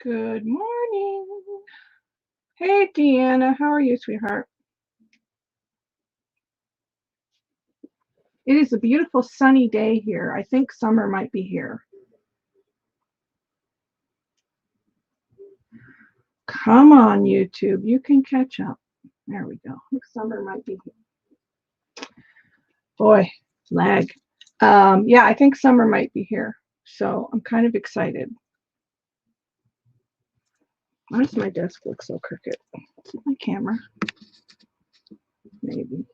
Good morning. Hey, Deanna. How are you, sweetheart? It is a beautiful sunny day here. I think summer might be here. Come on, YouTube. You can catch up. There we go. I think summer might be here. Boy, lag. Yeah, I think summer might be here. So I'm kind of excited. Why does my desk look so crooked? Is it my camera? Maybe.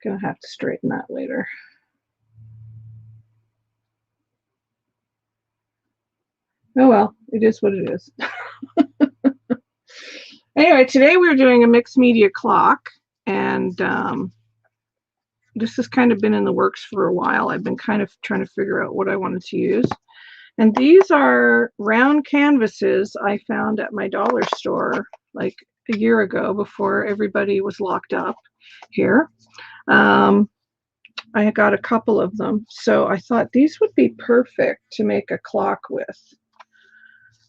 Gonna have to straighten that later. Oh well, it is what it is. Anyway, today we're doing a mixed media clock, and this has kind of been in the works for a while. I've been kind of trying to figure out what I wanted to use. And these are round canvases I found at my dollar store like a year ago before everybody was locked up here. I got a couple of them. So I thought these would be perfect to make a clock with.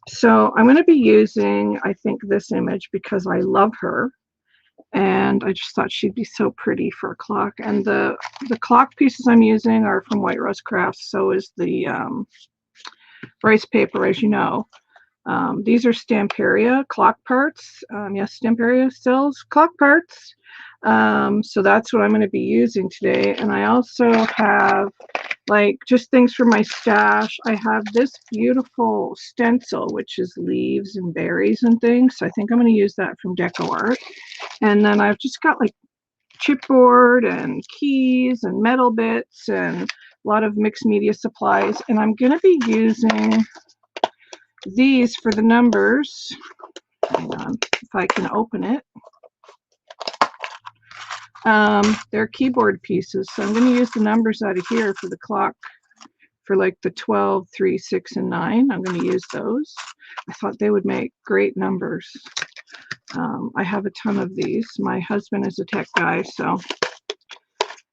So I'm going to be using, I think, this image because I love her. And I just thought she'd be so pretty for a clock. And the clock pieces I'm using are from White Rose Crafts. So is the rice paper, as you know. These are Stamperia clock parts. Yes, Stamperia stills clock parts. So that's what I'm going to be using today. And I also have like just things for my stash. I have this beautiful stencil, which is leaves and berries and things. So I think I'm going to use that from Deco Art. And then I've just got like chipboard and keys and metal bits and a lot of mixed media supplies. And I'm going to be using these for the numbers. Hang on, if I can open it. They're keyboard pieces, so I'm going to use the numbers out of here for the clock for like the 12, 3, 6, and 9. I'm going to use those. I thought they would make great numbers. I have a ton of these. My husband is a tech guy, so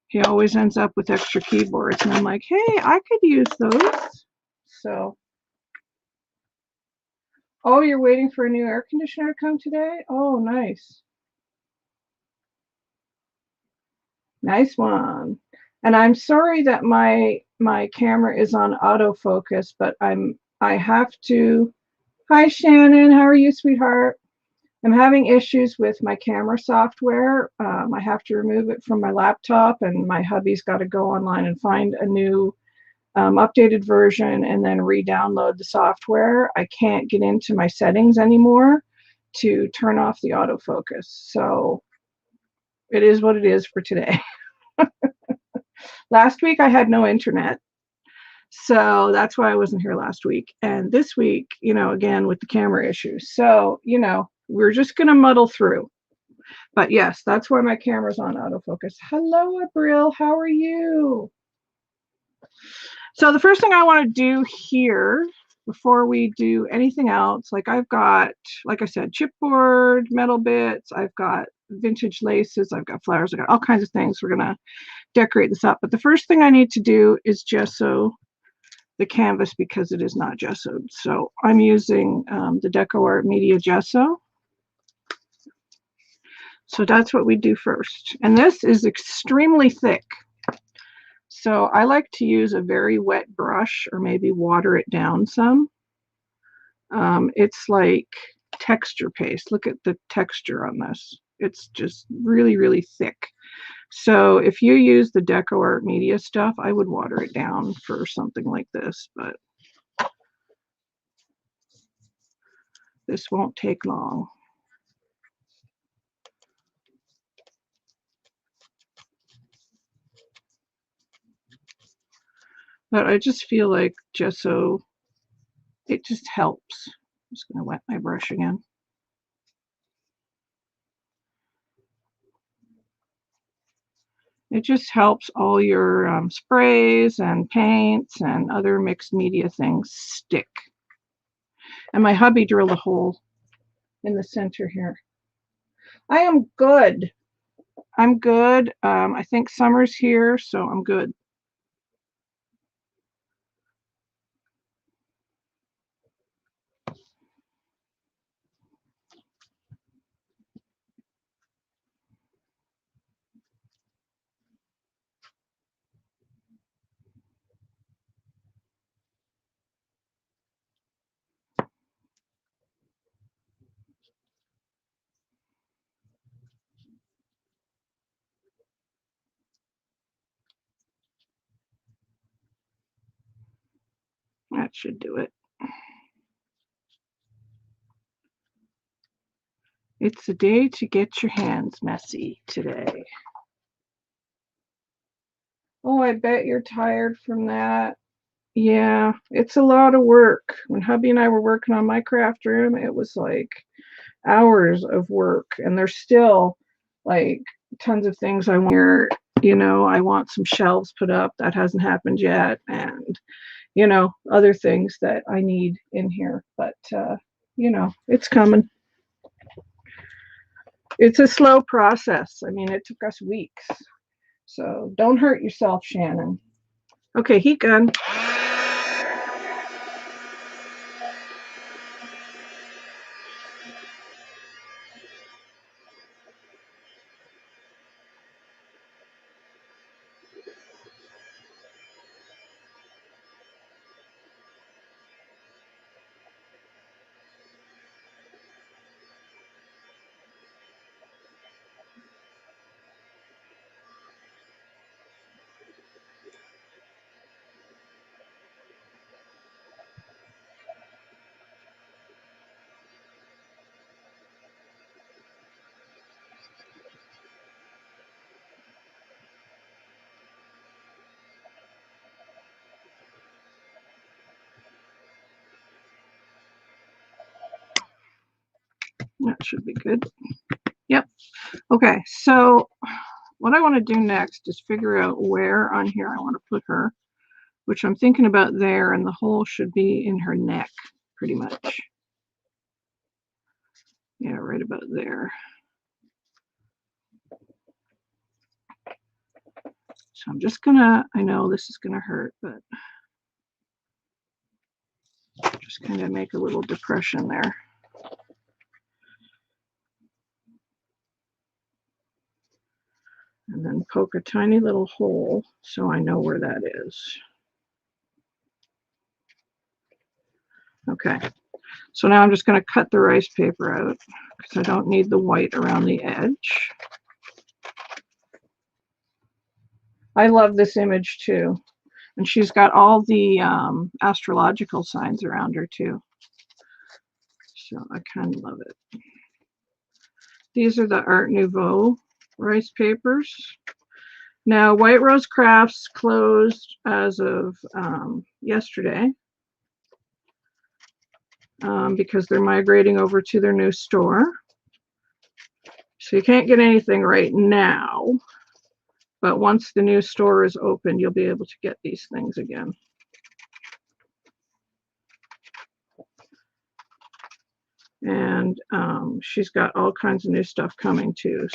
he always ends up with extra keyboards, and I'm like, hey, I could use those. So, oh, you're waiting for a new air conditioner to come today? Oh, nice. Nice one. And I'm sorry that my camera is on autofocus, but I have to. Hi, Shannon. How are you, sweetheart? I'm having issues with my camera software. I have to remove it from my laptop, and my hubby's got to go online and find a new updated version and then re-download the software. I can't get into my settings anymore to turn off the autofocus. So it is what it is for today. Last week I had no internet, so that's why I wasn't here last week. And this week, again with the camera issues. So, we're just going to muddle through. But yes, that's why my camera's on autofocus. Hello, Abril. How are you? So the first thing I want to do here before we do anything else, like I've got, like I said, chipboard, metal bits, I've got vintage laces, I've got flowers, I've got all kinds of things. We're going to decorate this up. But the first thing I need to do is gesso the canvas because it is not gessoed. So I'm using the Deco Art Media Gesso. So that's what we do first. And this is extremely thick. So I like to use a very wet brush or maybe water it down some. It's like texture paste. Look at the texture on this. It's just really, really thick. So if you use the Deco Art Media stuff, I would water it down for something like this, but this won't take long. But I just feel like gesso, it just helps. I'm just going to wet my brush again. It just helps all your sprays and paints and other mixed media things stick. And my hubby drilled a hole in the center here. I am good. I'm good. I think summer's here, so I'm good. That should do it. It's a day to get your hands messy today. Oh, I bet you're tired from that. Yeah, it's a lot of work. When hubby and I were working on my craft room, it was like hours of work, and there's still like tons of things I want here. You know, I want some shelves put up. That hasn't happened yet, and you know, other things that I need in here. But you know, it's coming. It's a slow process. I mean, it took us weeks. So don't hurt yourself, Shannon. Okay, heat gun. That should be good. Yep. Okay, so what I want to do next is figure out where on here I want to put her, which I'm thinking about there, and the hole should be in her neck, pretty much. Yeah, right about there. So I'm just gonna, I know this is gonna hurt, but just kind of make a little depression there. And then poke a tiny little hole so I know where that is. Okay, so now I'm just going to cut the rice paper out because I don't need the white around the edge. I love this image too. And she's got all the astrological signs around her too. So I kind of love it. These are the Art Nouveau rice papers. Now, White Rose Crafts closed as of yesterday because they're migrating over to their new store. So you can't get anything right now, but once the new store is open, you'll be able to get these things again. And she's got all kinds of new stuff coming too.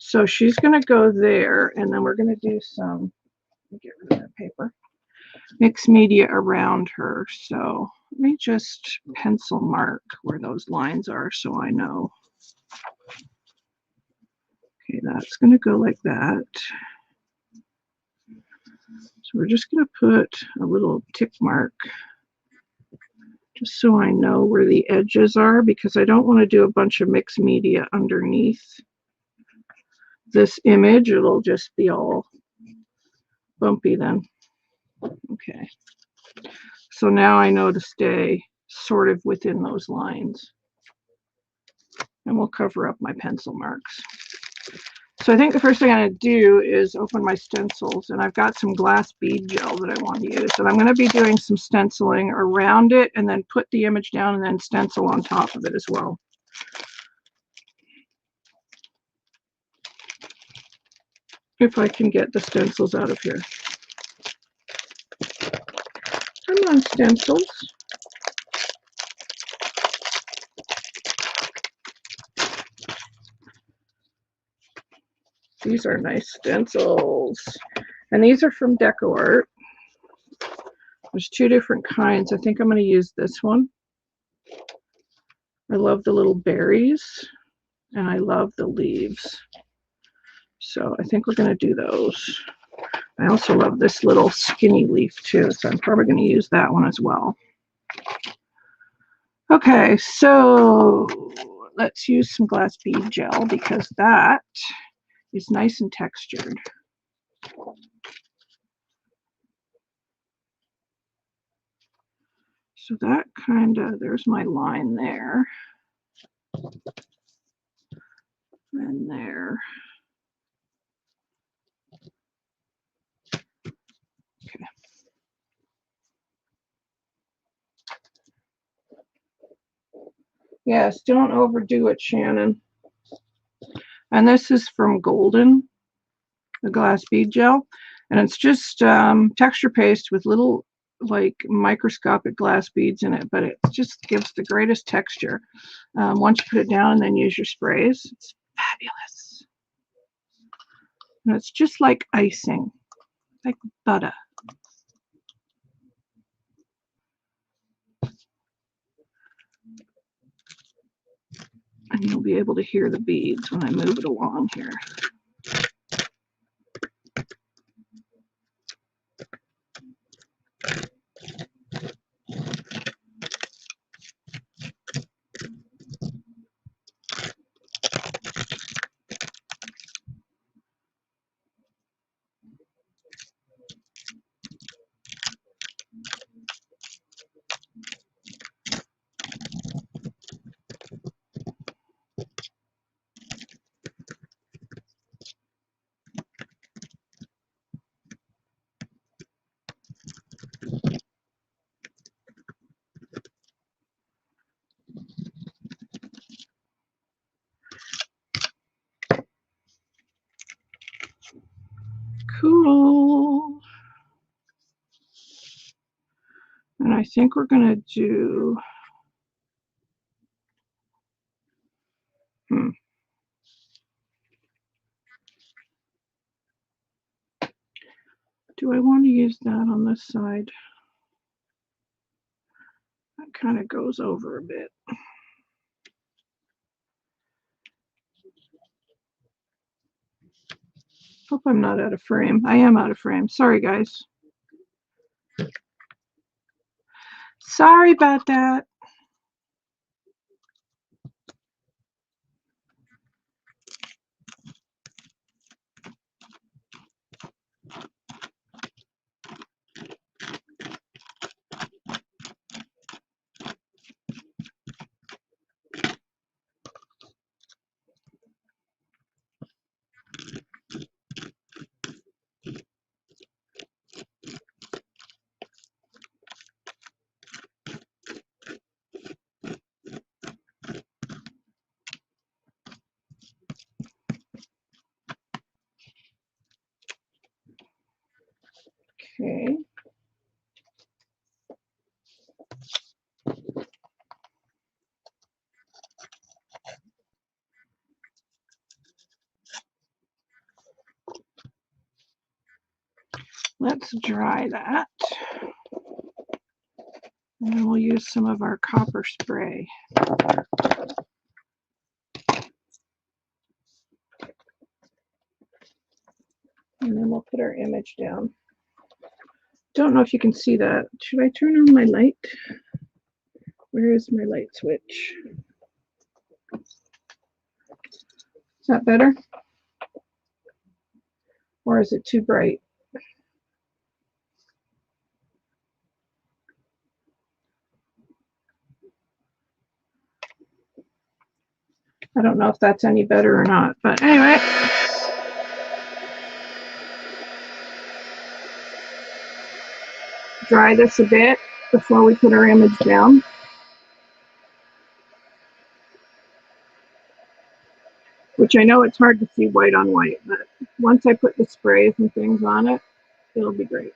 So she's going to go there, and then we're going to do some, get rid of that paper, mixed media around her. So let me just pencil mark where those lines are so I know. Okay, that's going to go like that. So we're just going to put a little tick mark just so I know where the edges are, because I don't want to do a bunch of mixed media underneath this image. It'll just be all bumpy then. Okay. So now I know to stay sort of within those lines. And we'll cover up my pencil marks. So I think the first thing I'm going to do is open my stencils, and I've got some glass bead gel that I want to use. And I'm going to be doing some stenciling around it and then put the image down and then stencil on top of it as well. If I can get the stencils out of here. Come on, stencils. These are nice stencils. And these are from Deco Art. There's two different kinds. I think I'm going to use this one. I love the little berries, and I love the leaves. So I think we're going to do those. I also love this little skinny leaf too, so I'm probably going to use that one as well. Okay, so let's use some glass bead gel because that is nice and textured. So that kind of, there's my line there. And there. Okay. Yes, don't overdo it, Shannon. And this is from Golden, the glass bead gel. And it's just texture paste with little like microscopic glass beads in it, but it just gives the greatest texture. Once you put it down and then use your sprays, it's fabulous. And it's just like icing, like butter. And you'll be able to hear the beads when I move it along here. Cool. And I think we're going to do, do I want to use that on this side? That kind of goes over a bit. Hope I'm not out of frame. I am out of frame. Sorry, guys. Sorry about that. Okay. Let's dry that. And then we'll use some of our copper spray. And then we'll put our image down. Don't know if you can see that. Should I turn on my light? Where is my light switch? Is that better? Or is it too bright? I don't know if that's any better or not, but anyway. Dry this a bit before we put our image down. Which I know it's hard to see white on white, but once I put the sprays and things on it, it'll be great.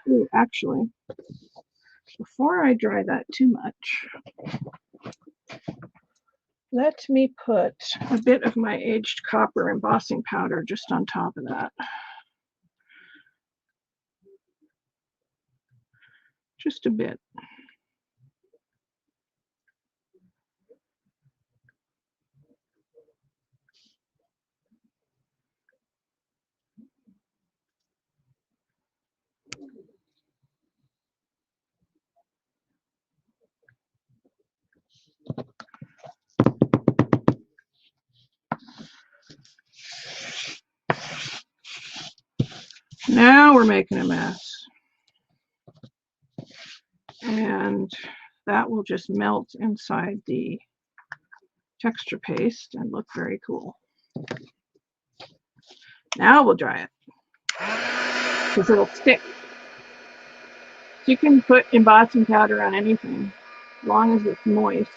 Ooh, actually, before I dry that too much, let me put a bit of my aged copper embossing powder just on top of that. Just a bit. Now we're making a mess. And that will just melt inside the texture paste and look very cool. Now we'll dry it because it'll stick. You can put embossing powder on anything as long as it's moist.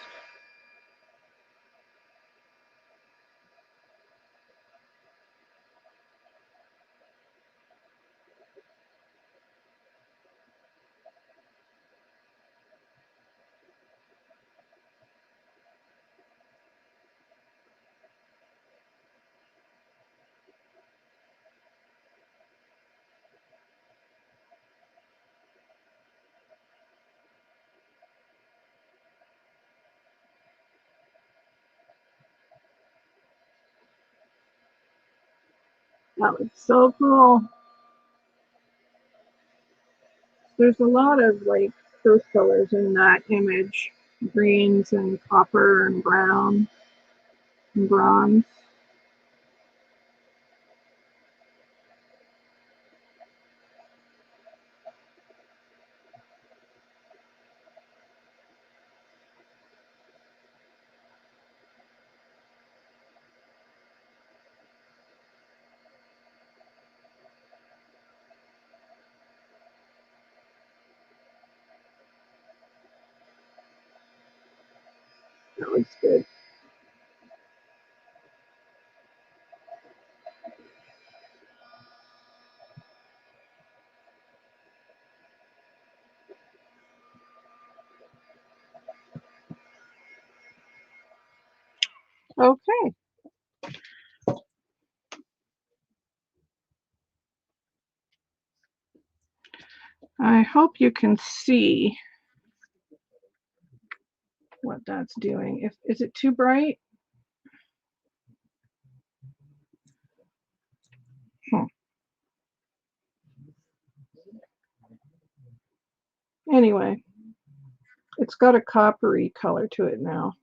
That looks so cool. There's a lot of like earth colors in that image. Greens and copper and brown and bronze. That looks good. Okay. I hope you can see what that's doing. Is it too bright? Anyway, it's got a coppery color to it now.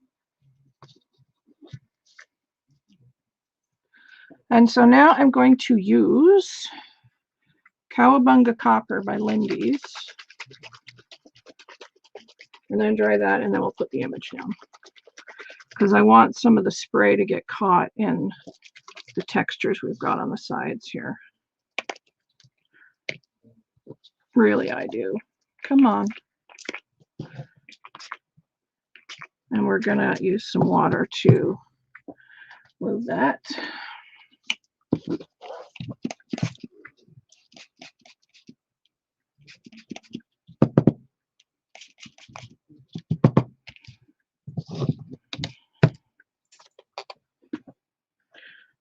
And so now I'm going to use Cowabunga Copper by Lindy's. And then dry that, and then we'll put the image down. Because I want some of the spray to get caught in the textures we've got on the sides here. Really, I do. Come on. And we're going to use some water to move that.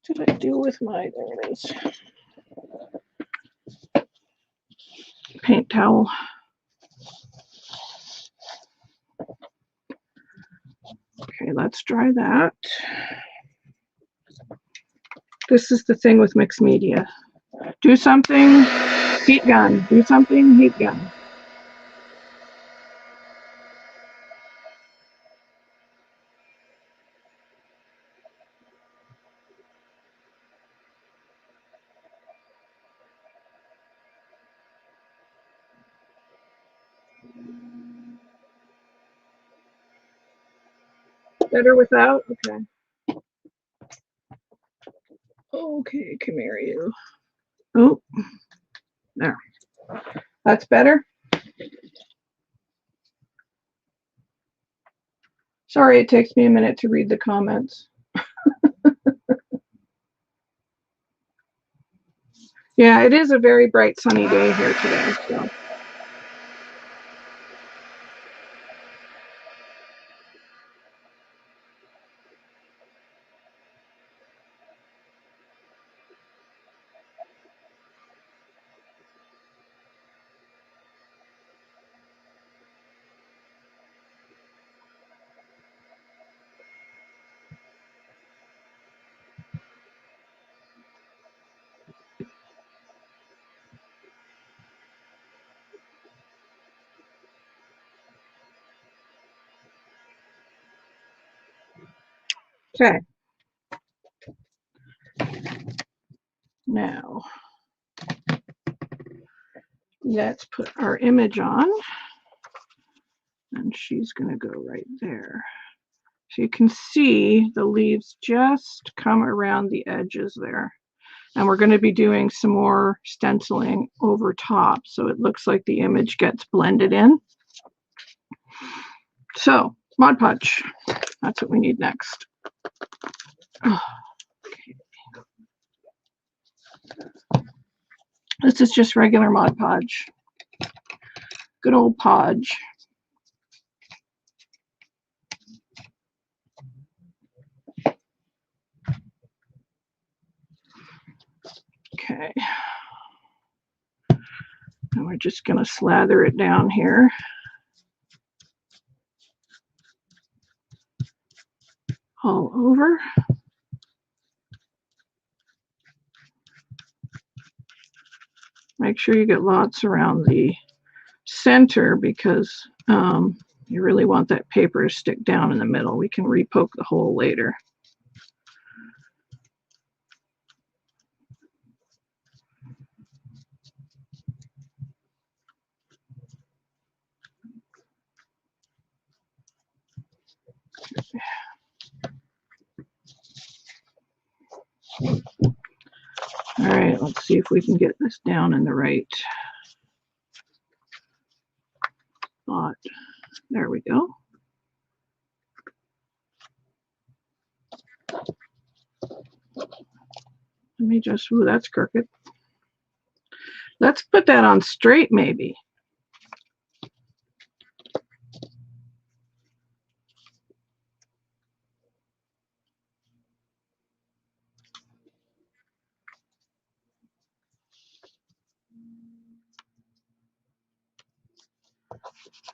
What did I do with my, there it is, paint towel. Okay, let's dry that. This is the thing with mixed media. Do something, heat gun. Do something, heat gun. Better without? Okay. Okay, come here, you. Oh, there. That's better? Sorry, it takes me a minute to read the comments. Yeah, it is a very bright sunny day here today. So. Okay. Now, let's put our image on. And she's going to go right there. So you can see the leaves just come around the edges there. And we're going to be doing some more stenciling over top so it looks like the image gets blended in. So, Mod Podge, that's what we need next. Okay. This is just regular Mod Podge. Good old Podge. Okay. And we're just going to slather it down here. All over. Make sure you get lots around the center because you really want that paper to stick down in the middle. We can repoke the hole later. All right, let's see if we can get this down in the right spot. There we go. Let me just, ooh, that's crooked. Let's put that on straight maybe.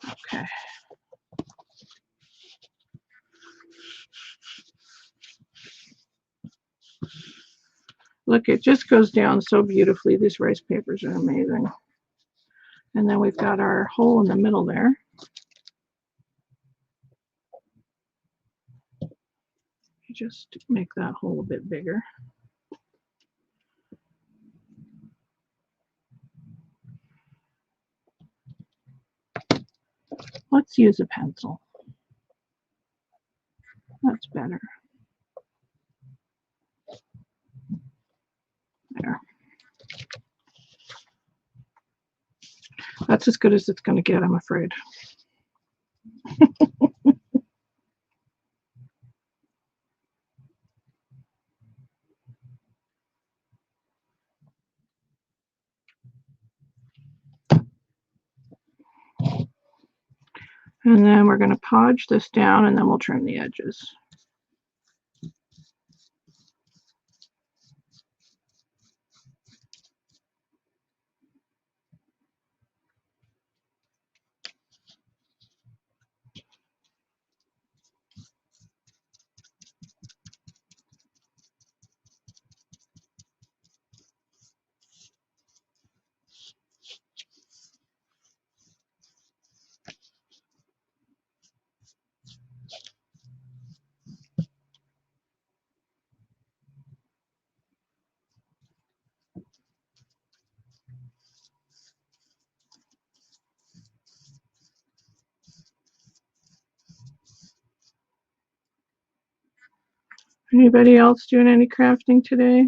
Okay. Look, it just goes down so beautifully. These rice papers are amazing. And then we've got our hole in the middle there. Just make that hole a bit bigger. Let's use a pencil. That's better. There. That's as good as it's going to get, I'm afraid. And then we're going to podge this down and then we'll trim the edges. Anybody else doing any crafting today?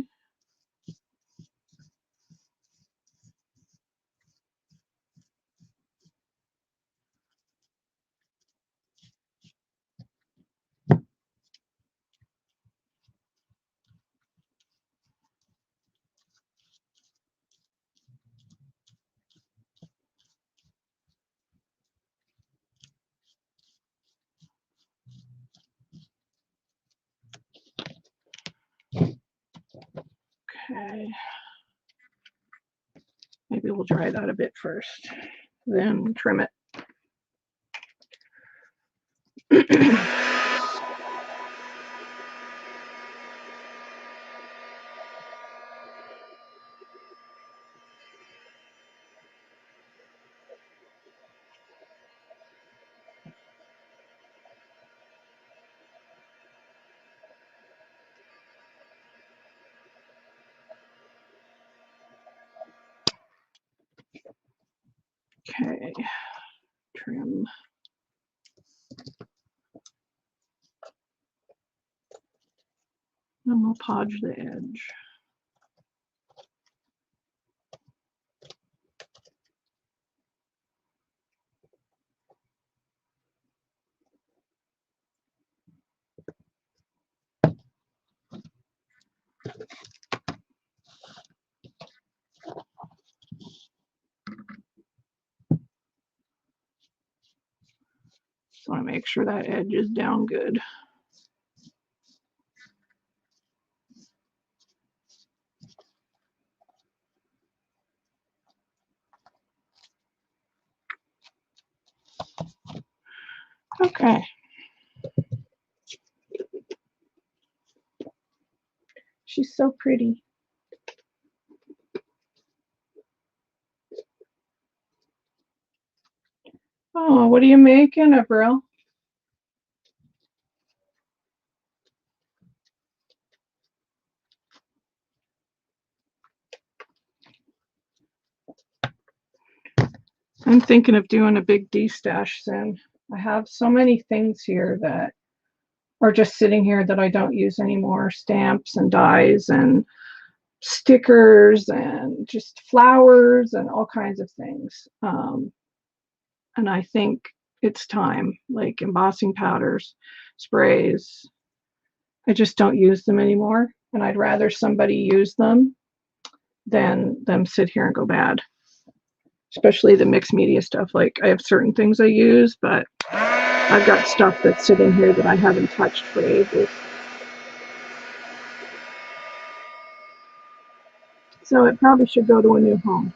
Okay. Maybe we'll dry that a bit first, then trim it. Okay, trim. I'll podge the edge. Just want to make sure that edge is down good. Okay. She's so pretty. Oh, what are you making, Avril? I'm thinking of doing a big de-stash soon. I have so many things here that are just sitting here that I don't use anymore. Stamps and dies and stickers and just flowers and all kinds of things. And I think it's time, like embossing powders, sprays. I just don't use them anymore. And I'd rather somebody use them than them sit here and go bad. Especially the mixed media stuff. Like I have certain things I use, but I've got stuff that's sitting here that I haven't touched for ages. So it probably should go to a new home.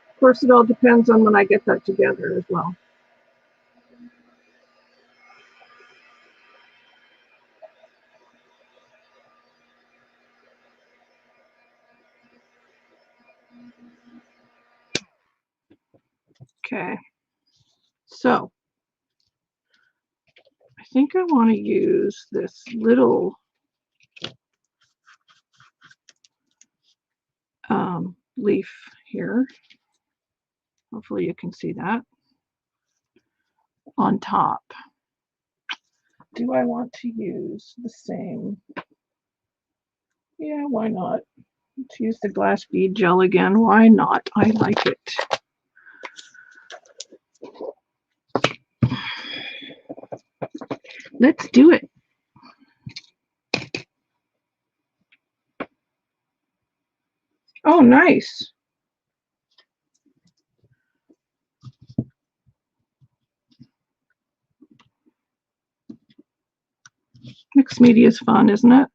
Of course, it all depends on when I get that together as well. Okay. So I think I want to use this little leaf here. Hopefully you can see that on top. Do I want to use the same? Yeah, why not? Let's use the glass bead gel again. Why not? I like it. Let's do it. Oh, nice. Mixed media is fun, isn't it?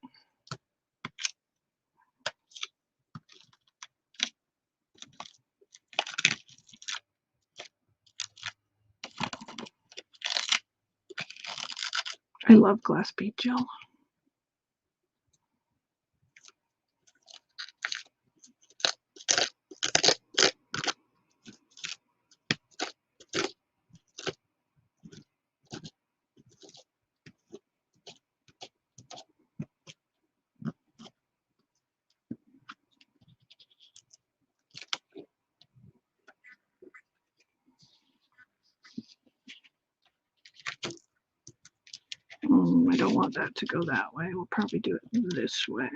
I love glass bead gel. I don't want that to go that way. We'll probably do it this way.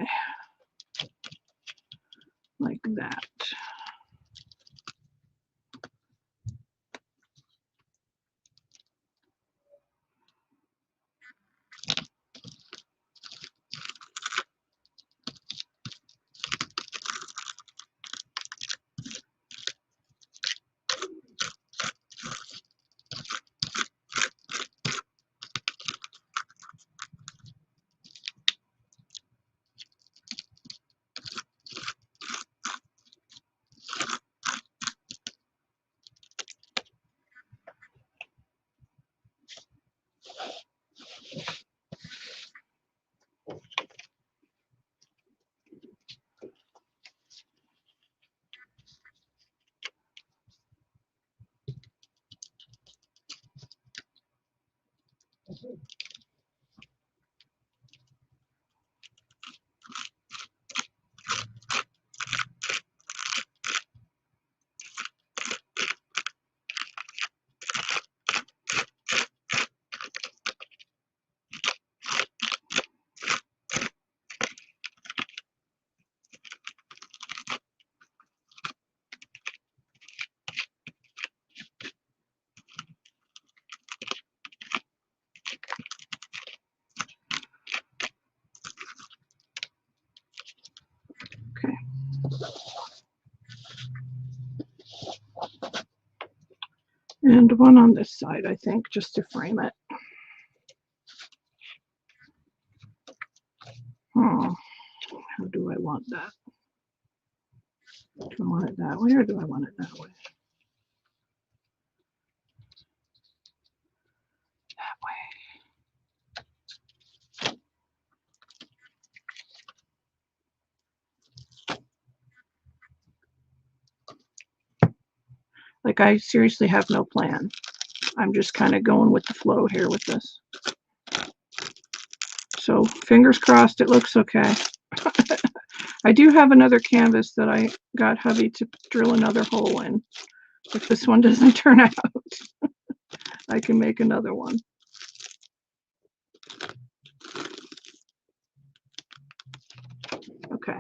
Like that. And one on this side, I think, just to frame it. How do I want that? Do I want it that way or do I want it that way? That way. Like, I seriously have no plan. I'm just kind of going with the flow here with this. So fingers crossed it looks okay. I do have another canvas that I got hubby to drill another hole in. If this one doesn't turn out, I can make another one. Okay.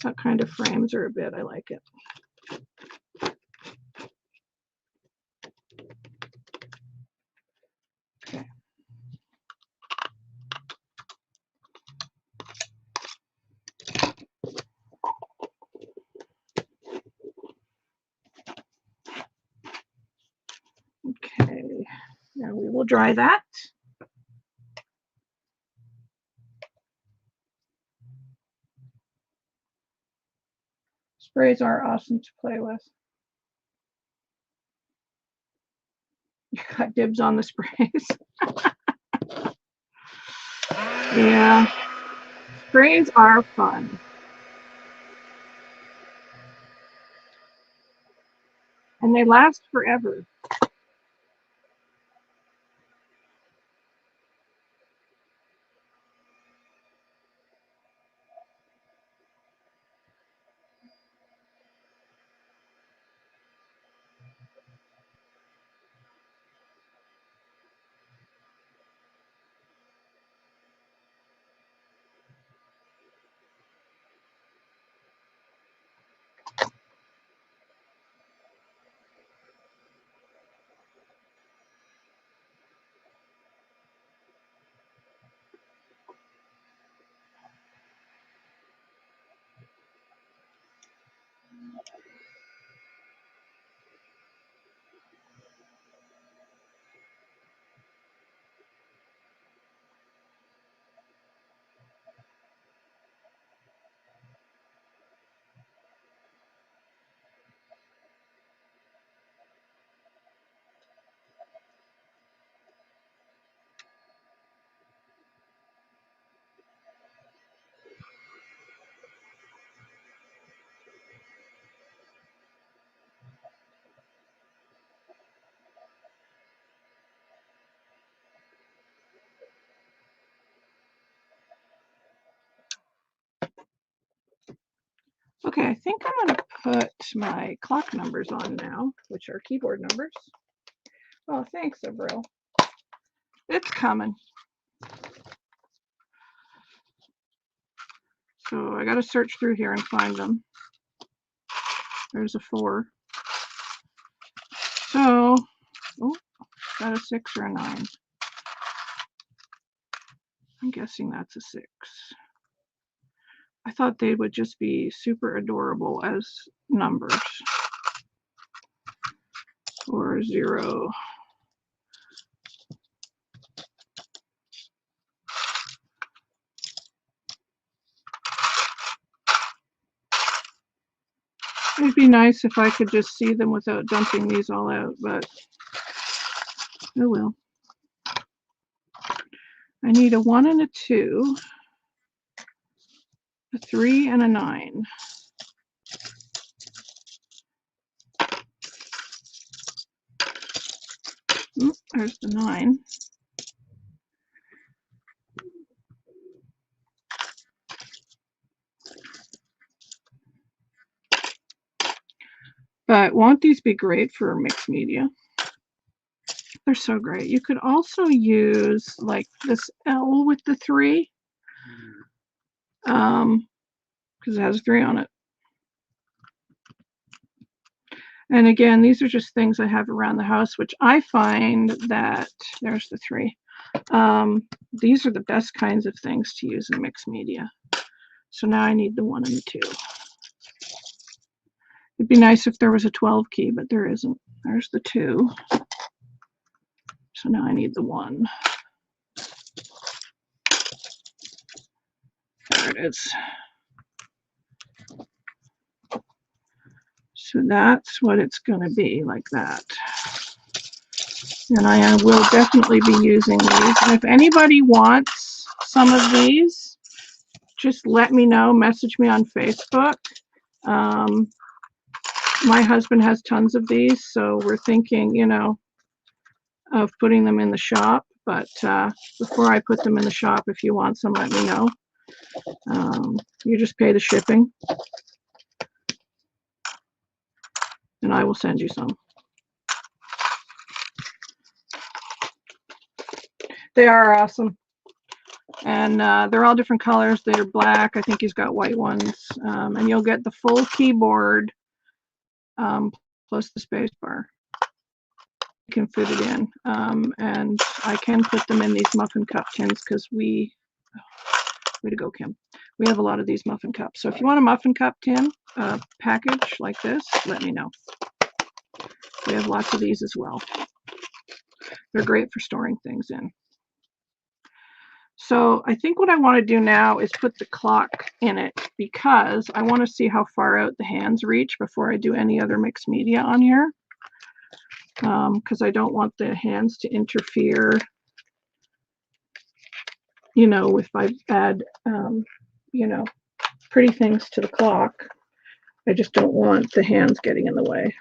That kind of frames her a bit. I like it. Okay. Okay. Now we will dry that. Sprays are awesome to play with. You got dibs on the sprays. Yeah, sprays are fun. And they last forever. Okay, I think I'm going to put my clock numbers on now, which are keyboard numbers. Oh, thanks, Avril. It's coming. So I got to search through here and find them. There's a 4. So, oh, is that a 6 or a 9? I'm guessing that's a 6. I thought they would just be super adorable as numbers. Or 0. It'd be nice if I could just see them without dumping these all out, but oh well. I need a 1 and a 2, a 3 and a 9. There's the 9. But won't these be great for mixed media? They're so great. You could also use like this L with the 3, because it has a 3 on it. And again, these are just things I have around the house, which I find that, there's the 3. These are the best kinds of things to use in mixed media. So now I need the 1 and the 2. It'd be nice if there was a 12 key, but there isn't. There's the 2. So now I need the 1. There it is. So that's what it's going to be, like that. And I will definitely be using these. And if anybody wants some of these, just let me know. Message me on Facebook. My husband has tons of these, so we're thinking, you know, of putting them in the shop. But before I put them in the shop, if you want some, let me know. You just pay the shipping, and I will send you some. They are awesome. And they're all different colors. They're black. I think he's got white ones. And you'll get the full keyboard plus the space bar. You can fit it in. And I can put them in these muffin cup tins because way to go, Kim. We have a lot of these muffin cups. So if you want a muffin cup tin package like this, let me know. We have lots of these as well. They're great for storing things in. So I think what I want to do now is put the clock in it because I want to see how far out the hands reach before I do any other mixed media on here. Because I don't want the hands to interfere, you know, if I add, you know, pretty things to the clock. I just don't want the hands getting in the way.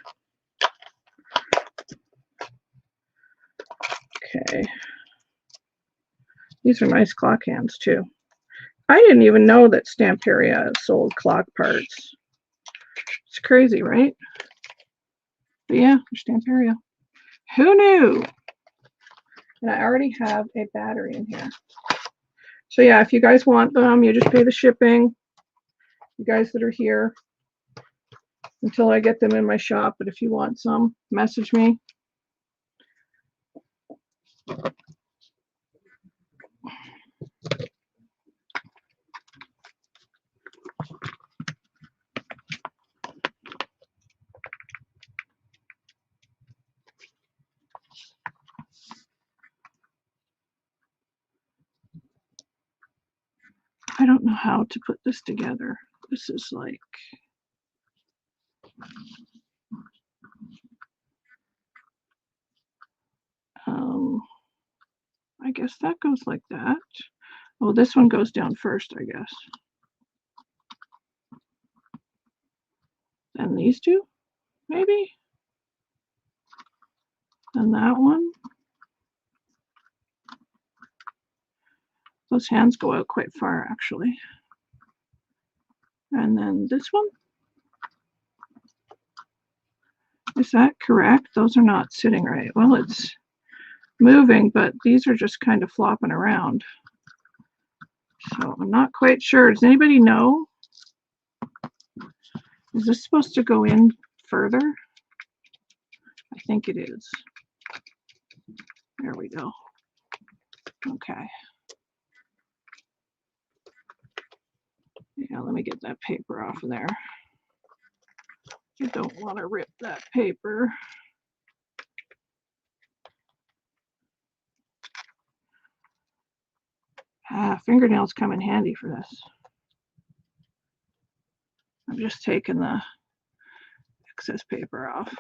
Okay. These are nice clock hands too. I didn't even know that Stamperia sold clock parts. It's crazy, right? But yeah, Stamperia. Who knew? And I already have a battery in here. So yeah, if you guys want them, you just pay the shipping. You guys that are here until I get them in my shop. But if you want some, message me. I don't know how to put this together. This is like, I guess that goes like that. Oh, this one goes down first, I guess. And these two, maybe. And that one. Those hands go out quite far, actually. And then this one. Is that correct? Those are not sitting right. Well, it's moving, but these are just kind of flopping around. So I'm not quite sure. Does anybody know? Is this supposed to go in further? I think it is. There we go. Okay. Yeah, let me get that paper off of there. I don't want to rip that paper. Fingernails come in handy for this. I'm just taking the excess paper off.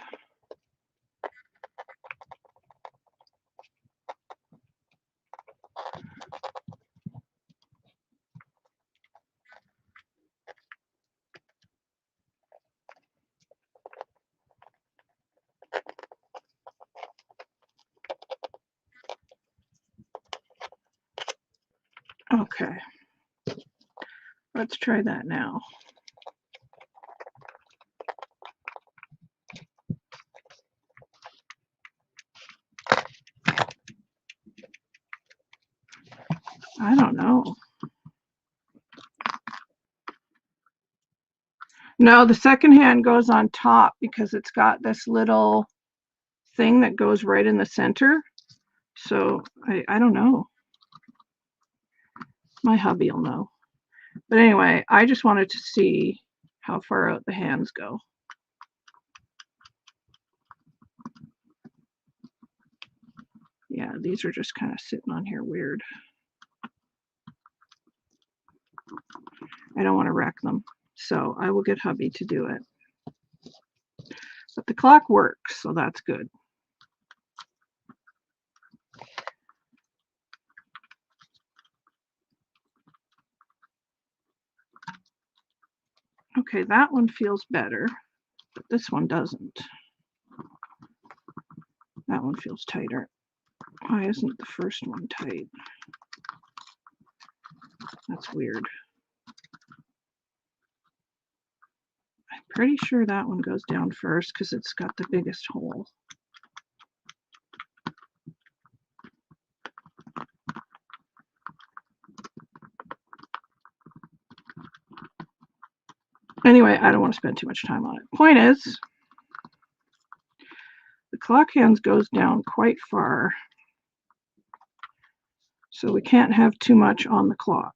Okay, let's try that now. I don't know. No, the second hand goes on top because it's got this little thing that goes right in the center. So I don't know. My hubby will know. But anyway, I just wanted to see how far out the hands go. Yeah, these are just kind of sitting on here weird. I don't want to wreck them, so I will get hubby to do it. But the clock works, so that's good. Okay, that one feels better, but this one doesn't. That one feels tighter. Why isn't the first one tight? That's weird. I'm pretty sure that one goes down first because it's got the biggest hole. Anyway, I don't want to spend too much time on it. Point is, the clock hands goes down quite far, so we can't have too much on the clock.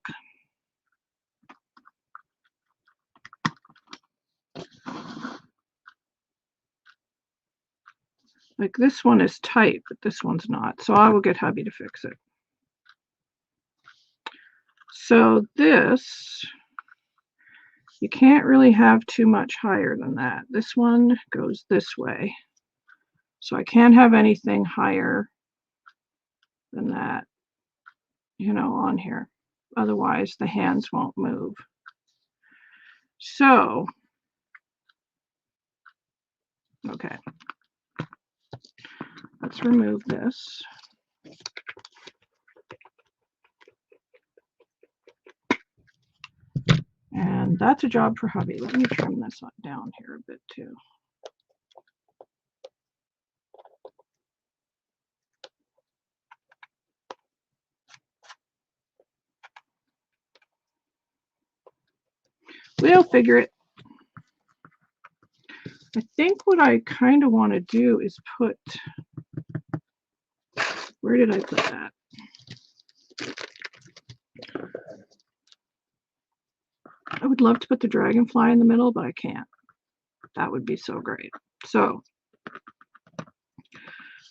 Like this one is tight, but this one's not, so I will get hubby to fix it. So this, you can't really have too much higher than that. This one goes this way, so I can't have anything higher than that, you know, on here. Otherwise, the hands won't move. So, okay, let's remove this. And that's a job for hubby. Let me trim this down here a bit too. We'll figure it. I think what I kind of want to do is put, where did I put that? I would love to put the dragonfly in the middle, but I can't. That would be so great. So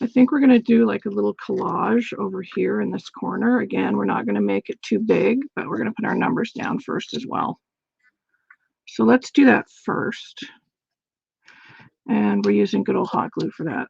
I think we're going to do like a little collage over here in this corner. Again, we're not going to make it too big, but we're going to put our numbers down first as well. So let's do that first. And we're using good old hot glue for that.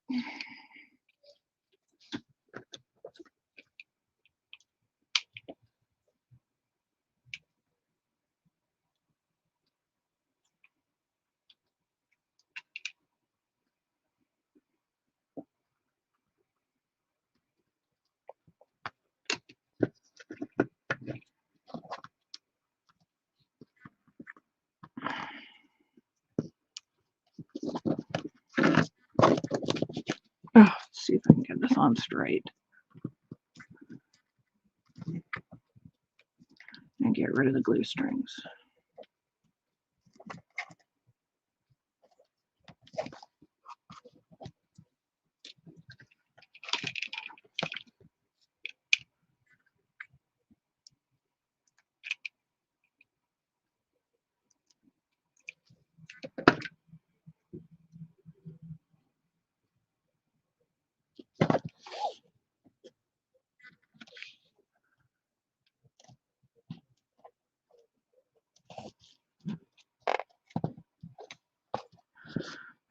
Oh, let's see if I can get this on straight. And get rid of the glue strings.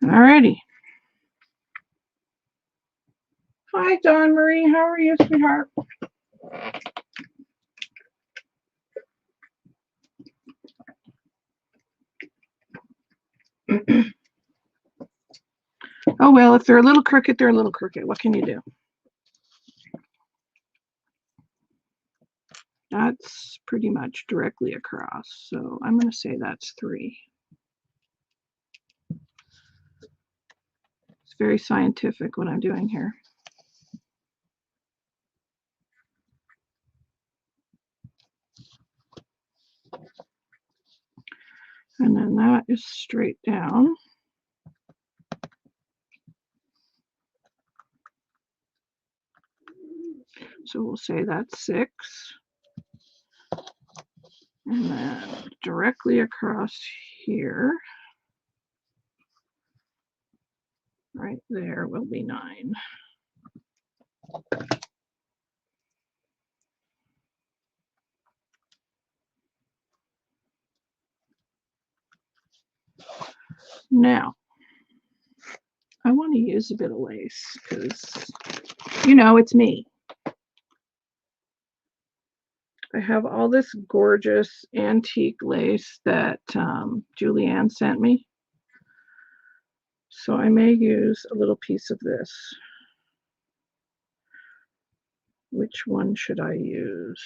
Alrighty. Hi, Dawn Marie. How are you, sweetheart? Oh, well, if they're a little crooked, they're a little crooked. What can you do? That's pretty much directly across. So I'm going to say that's 3. It's very scientific what I'm doing here. And then that is straight down. So we'll say that's 6. And then directly across here, right there, will be 9. Now, I want to use a bit of lace because, you know, it's me. I have all this gorgeous antique lace that Julianne sent me. So I may use a little piece of this. Which one should I use?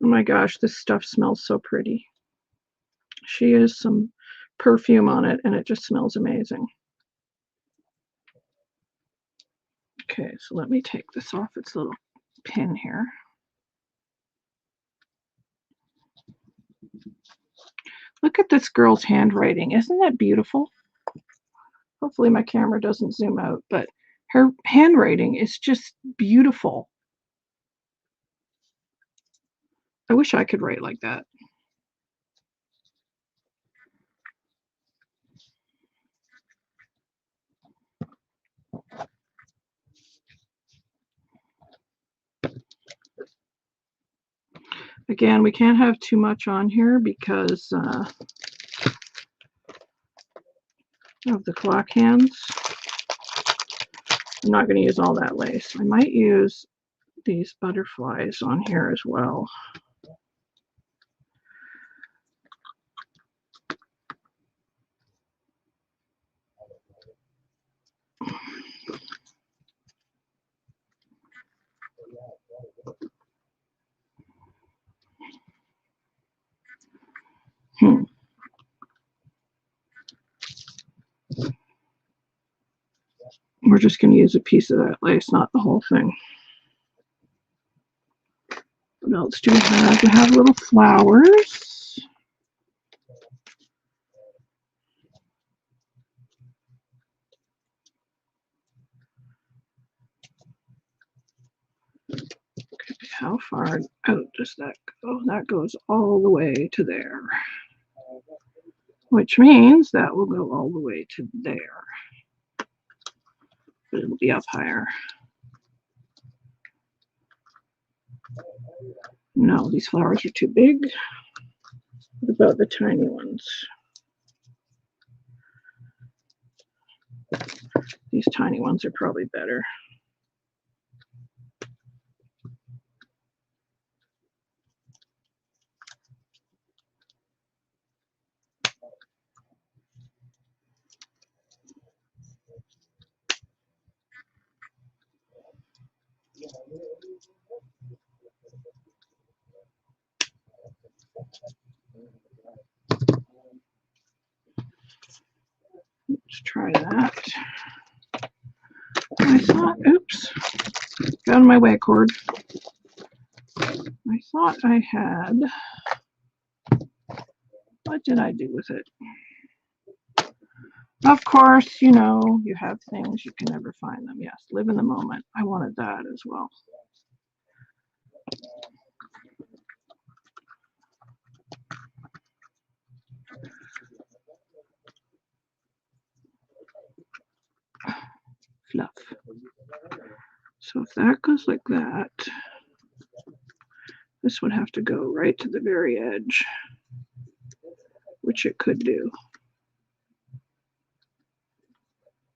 Oh my gosh, this stuff smells so pretty. She used some perfume on it and it just smells amazing. Okay, so let me take this off its little pin here. Look at this girl's handwriting. Isn't that beautiful? Hopefully my camera doesn't zoom out, but her handwriting is just beautiful. I wish I could write like that. Again, we can't have too much on here because of the clock hands. I'm not going to use all that lace. I might use these butterflies on here as well. We're just going to use a piece of that lace, not the whole thing. What else do we have? We have little flowers. Okay, how far out does that go? That goes all the way to there, which means that will go all the way to there. But it'll be up higher. No, these flowers are too big. What about the tiny ones? These tiny ones are probably better. Let's try that. I thought, oops, got in my way, cord. I thought I had, what did I do with it? Of course, you know, you have things, you can never find them. Yes, live in the moment. I wanted that as well. Fluff. So if that goes like that, this would have to go right to the very edge, which it could do.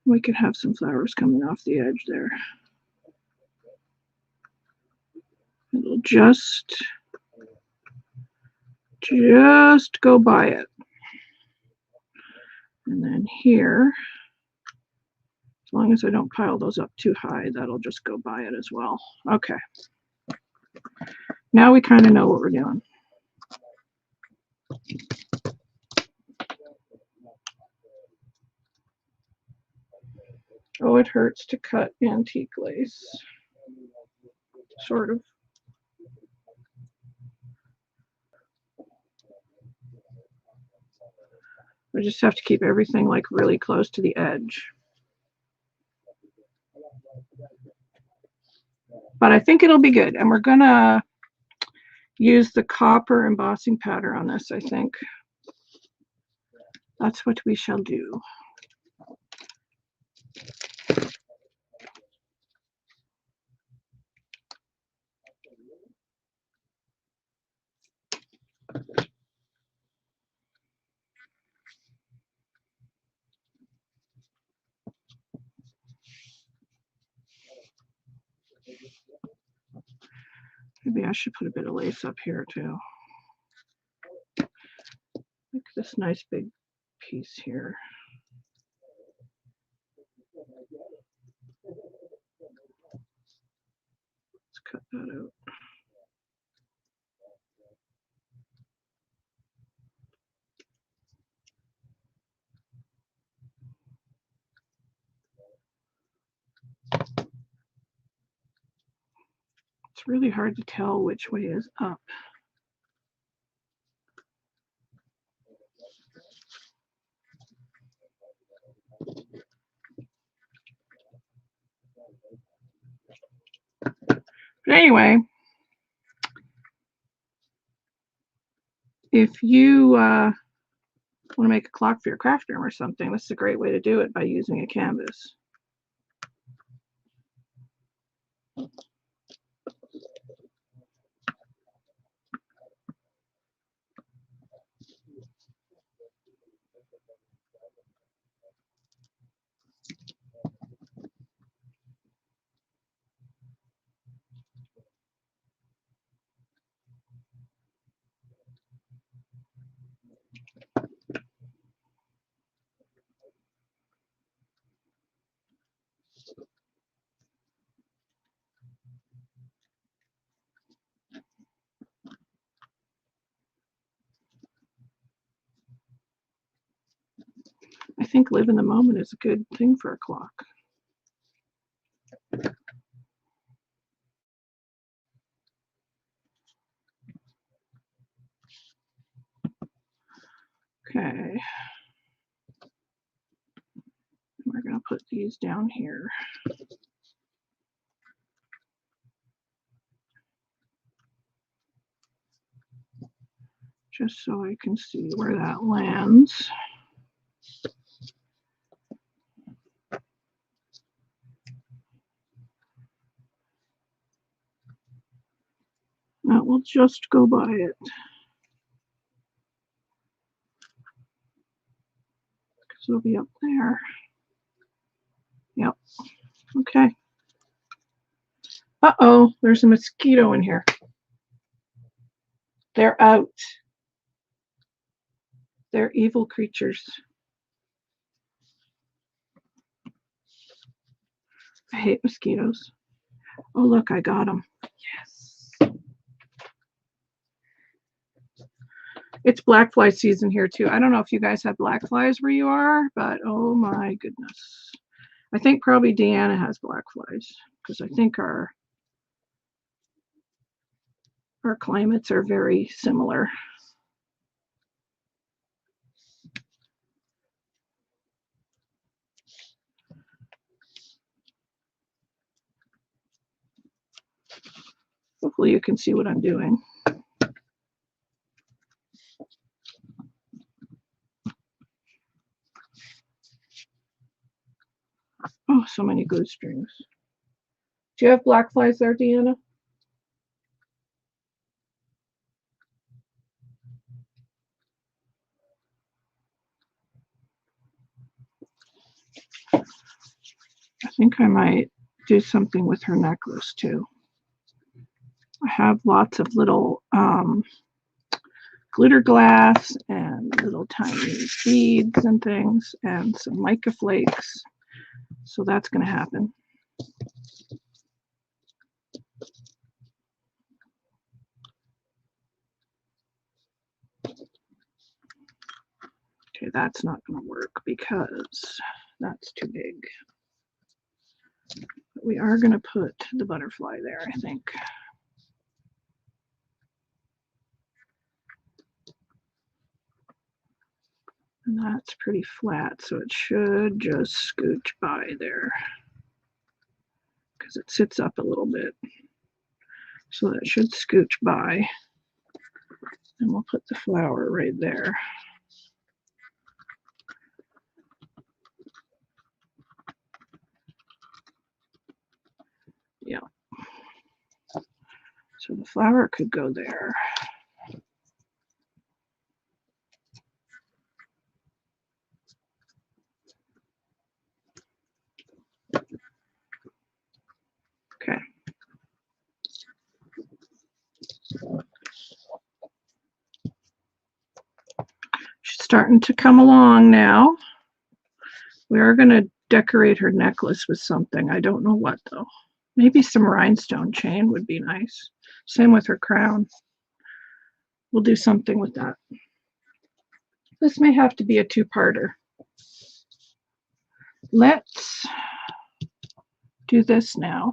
We could have some flowers coming off the edge there. It'll just go by it. And then here, as long as I don't pile those up too high, that'll just go by it as well. Okay. Now we kind of know what we're doing. Oh, it hurts to cut antique lace. Sort of. We just have to keep everything like really close to the edge. But I think it'll be good. And we're gonna use the copper embossing powder on this, I think. That's what we shall do. Maybe I should put a bit of lace up here too. Like this nice big piece here. Let's cut that out. It's really hard to tell which way is up. But anyway, if you want to make a clock for your craft room or something, this is a great way to do it by using a canvas. I think live in the moment is a good thing for a clock. Okay. We're going to put these down here. Just so I can see where that lands. That will just go by it. Because it'll be up there. Yep. Okay. Uh-oh, there's a mosquito in here. They're out. They're evil creatures. I hate mosquitoes. Oh, look, I got them. Yes. It's black fly season here, too. I don't know if you guys have black flies where you are, but oh my goodness. I think probably Deanna has black flies because I think our climates are very similar. Hopefully you can see what I'm doing. Oh, so many glue strings. Do you have black flies there, Deanna? I think I might do something with her necklace too. I have lots of little glitter glass and little tiny beads and things and some mica flakes. So that's going to happen. Okay, that's not going to work because that's too big. But we are going to put the butterfly there, I think. And that's pretty flat, so it should just scooch by there because it sits up a little bit. So that should scooch by. And we'll put the flower right there. Yeah. So the flower could go there. Okay. starting to come along now. We are going to decorate her necklace with something. I don't know what though. Maybe some rhinestone chain would be nice. Same with her crown. We'll do something with that. This may have to be a two-parter. Let's do this now.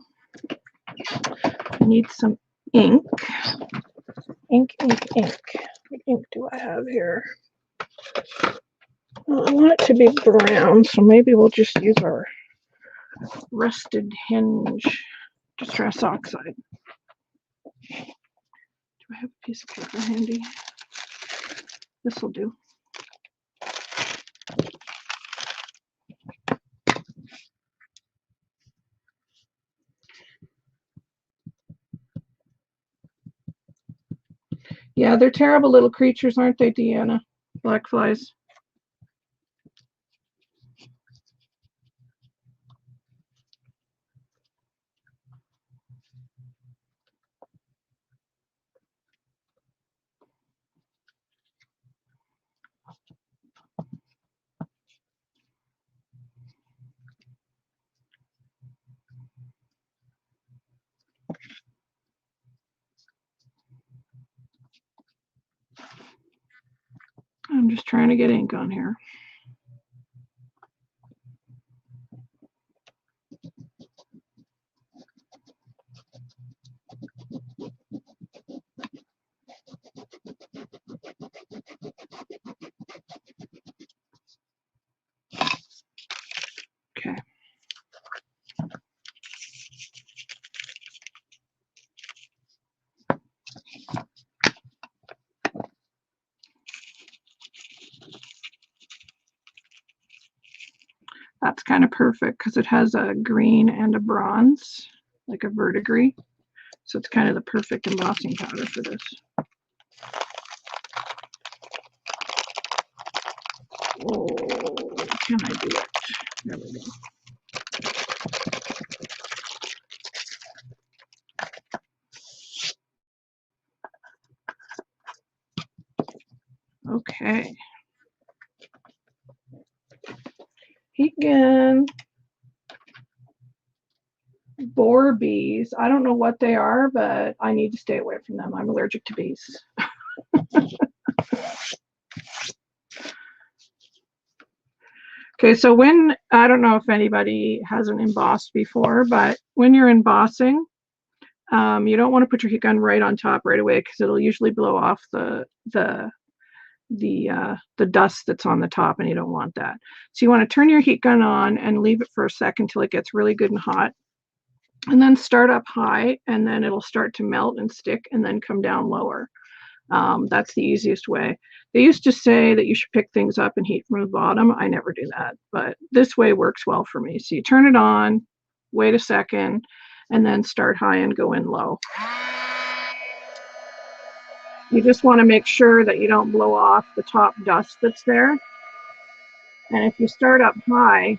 I need some ink. Ink. What ink do I have here? Well, I want it to be brown, so maybe we'll just use our rusted hinge distress oxide. Do I have a piece of paper handy? This will do. Yeah, they're terrible little creatures, aren't they, Deanna? Black flies. I'm just trying to get ink on here. Okay. That's kind of perfect because it has a green and a bronze, like a verdigris. So it's kind of the perfect embossing powder for this. Oh, can I do it? There we go. Okay. Heat gun. Boar bees. I don't know what they are, but I need to stay away from them. I'm allergic to bees. Okay, so when, I don't know if anybody hasn't embossed before, but when you're embossing, you don't want to put your heat gun right on top right away because it'll usually blow off the dust that's on the top, and you don't want that. So you want to turn your heat gun on and leave it for a second till it gets really good and hot, and then start up high, and then it'll start to melt and stick and then come down lower. That's the easiest way. They used to say that you should pick things up and heat from the bottom. I never do that, but this way works well for me. So you turn it on, wait a second, and then start high and go in low. You just want to make sure that you don't blow off the top dust that's there. And if you start up high,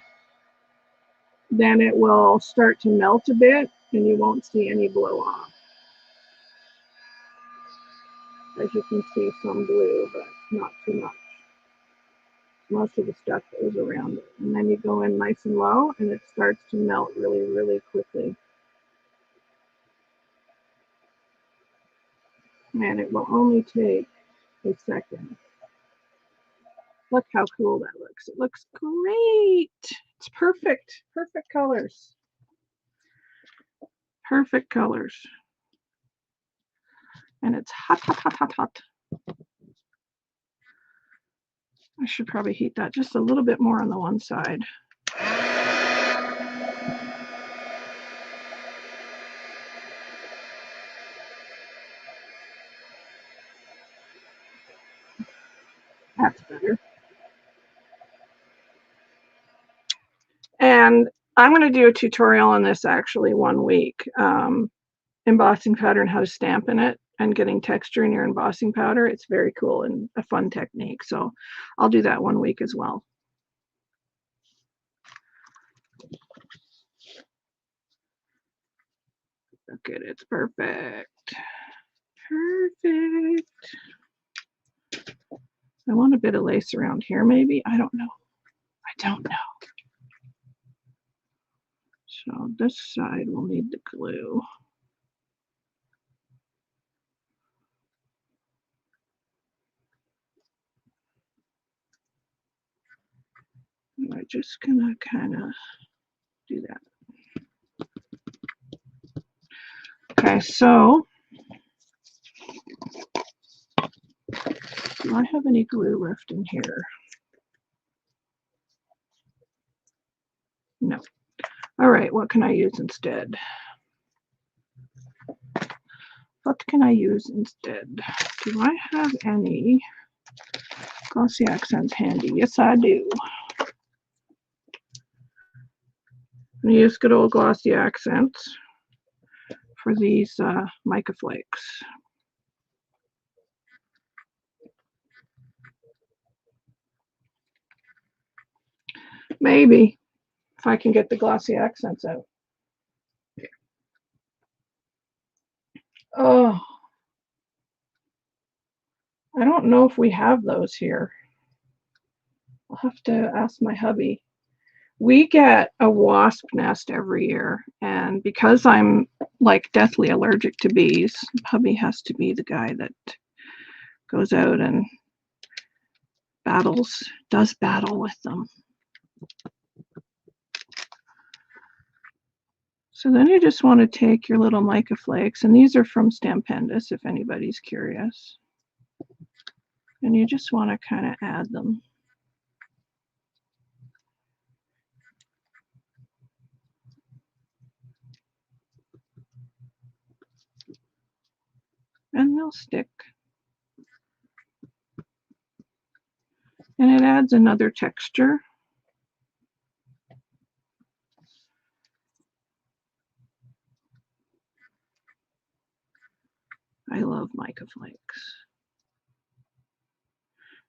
then it will start to melt a bit and you won't see any blow off. As you can see, some blue, but not too much. Most of the stuff goes around it. And then you go in nice and low and it starts to melt really, really quickly. And it will only take a second. Look how cool that looks. It looks great. It's perfect. Perfect colors. Perfect colors. And it's hot, hot, hot, hot, hot. I should probably heat that just a little bit more on the one side. That's better. And I'm going to do a tutorial on this actually one week. Embossing powder and how to stamp in it and getting texture in your embossing powder. It's very cool and a fun technique. So I'll do that one week as well. Look at it, it's perfect. Perfect. I want a bit of lace around here, maybe. I don't know. I don't know. So this side will need the glue. I'm just gonna kind of do that. Okay, so do I have any glue left in here? No. All right, what can I use instead? What can I use instead? Do I have any glossy accents handy? Yes, I do. I'm going to use good old glossy accents for these mica flakes. Maybe, if I can get the glossy accents out. Oh, I don't know if we have those here. I'll have to ask my hubby. We get a wasp nest every year, and because I'm like deathly allergic to bees, hubby has to be the guy that goes out and does battle with them. So then you just want to take your little mica flakes, and these are from Stampendous if anybody's curious. And you just want to kind of add them. And they'll stick. And it adds another texture. I love mica flakes.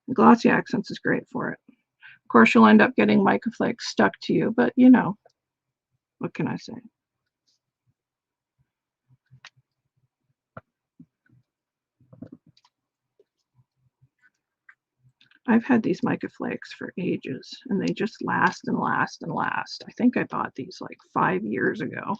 The glossy accents is great for it. Of course, you'll end up getting mica flakes stuck to you, but you know, what can I say? I've had these mica flakes for ages, and they just last and last and last. I think I bought these like 5 years ago.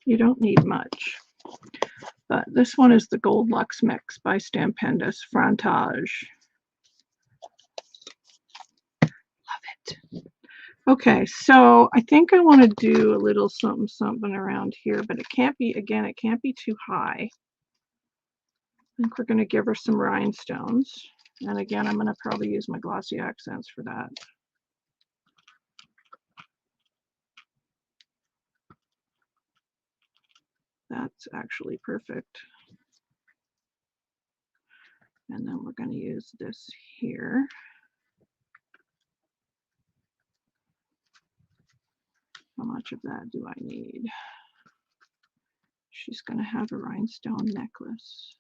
You don't need much. But this one is the Gold Luxe Mix by Stampendous Frantage. Love it. Okay, so I think I want to do a little something something around here, but it can't be, again, it can't be too high. I think we're going to give her some rhinestones. And again, I'm going to probably use my glossy accents for that. That's actually perfect. And then we're going to use this here. How much of that do I need? She's going to have a rhinestone necklace.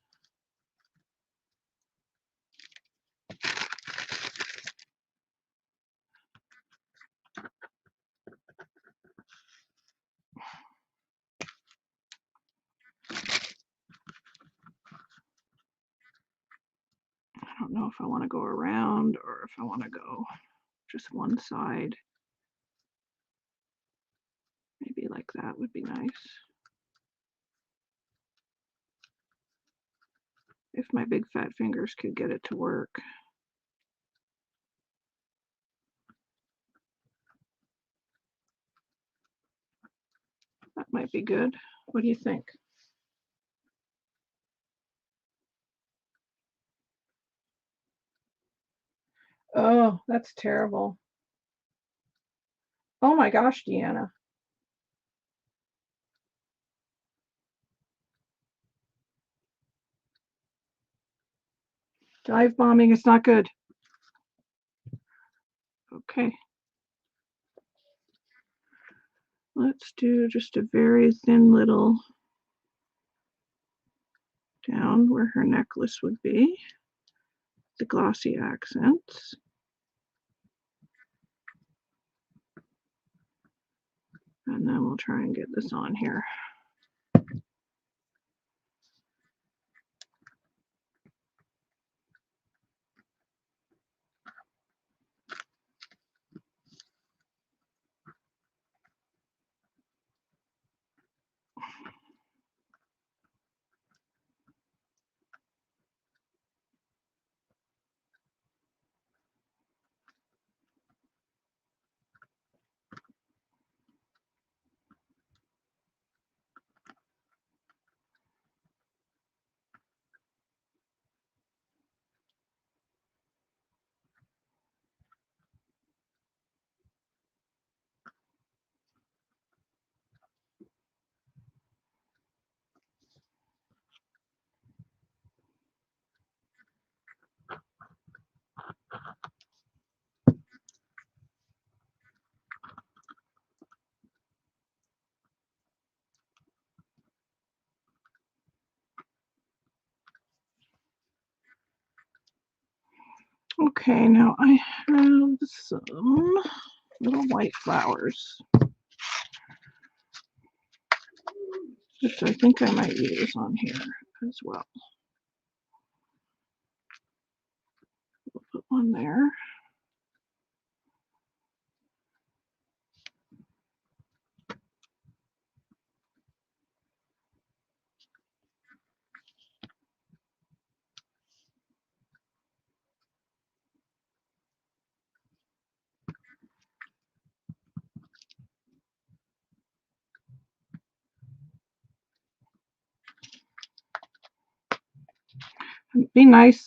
I don't know if I want to go around or if I want to go just one side. Maybe like that would be nice. If my big fat fingers could get it to work. That might be good. What do you think? Oh, that's terrible. Oh my gosh, Deanna. Dive bombing is not good. Okay. Let's do just a very thin little down where her necklace would be. The glossy accents. And then we'll try and get this on here. Okay, now I have some little white flowers, which I think I might use on here as well. We'll put one there.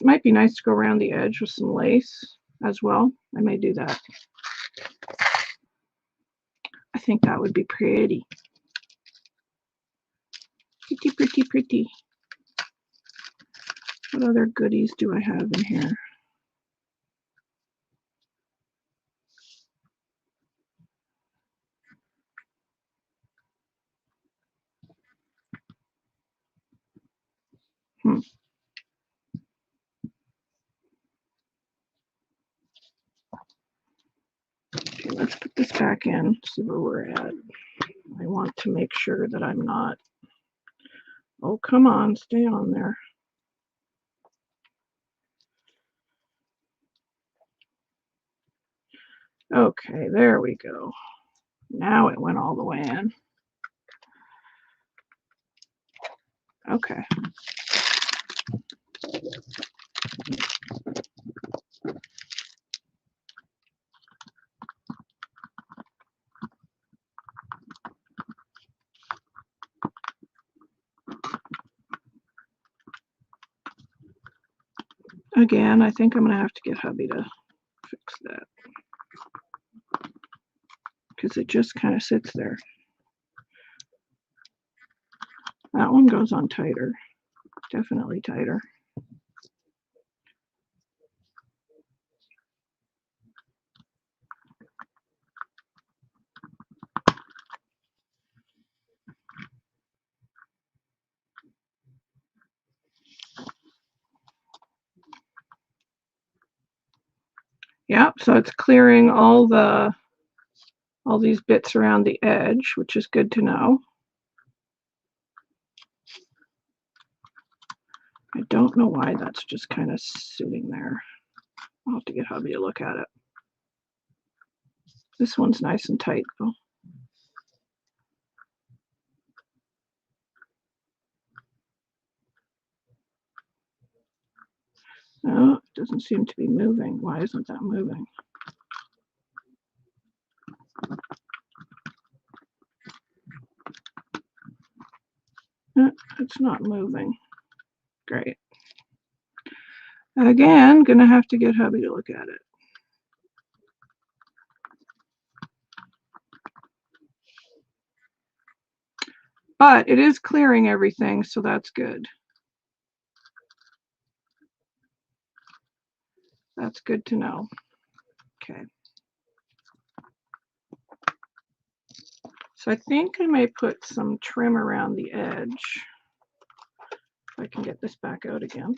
Might be nice to go around the edge with some lace as well. I may do that. I think that would be pretty. Pretty, pretty, pretty. What other goodies do I have in here? Okay, let's put this back in, see where we're at. I want to make sure that I'm not. Oh, come on, stay on there. Okay, there we go. Now it went all the way in. Okay. Again, I think I'm going to have to get hubby to fix that, because it just kind of sits there. That one goes on tighter, definitely tighter. Yeah, so it's clearing all these bits around the edge, which is good to know. I don't know why that's just kind of sitting there. I'll have to get hubby to look at it. This one's nice and tight though. No, it doesn't seem to be moving. Why isn't that moving? It's not moving. Great. Again, gonna have to get hubby to look at it. But it is clearing everything, so that's good. That's good to know. Okay. So I think I may put some trim around the edge. If I can get this back out again.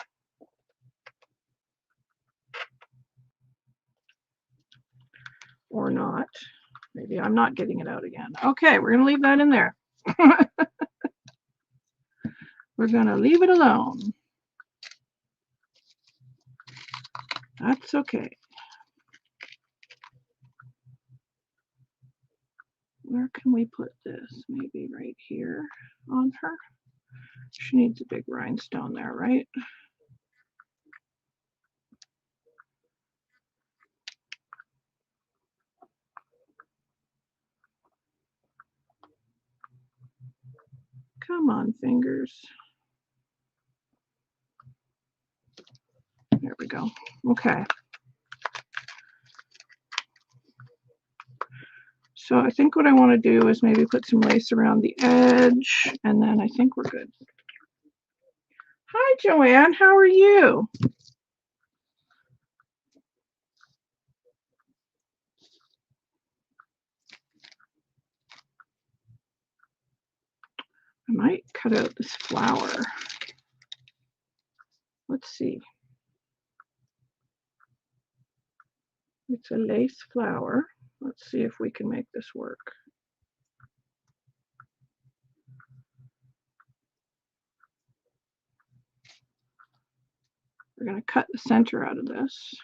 Or not. Maybe Maybe I'm not getting it out again. Okay, we're going to leave that in there. We're going to leave it alone. That's okay. Where can we put this? Maybe right here on her. She needs a big rhinestone there, right? Come on, fingers. There we go. Okay. So I think what I want to do is maybe put some lace around the edge, and then I think we're good. Hi, Joanne. How are you? I might cut out this flower. Let's see. It's a lace flower. Let's see if we can make this work. We're going to cut the center out of this.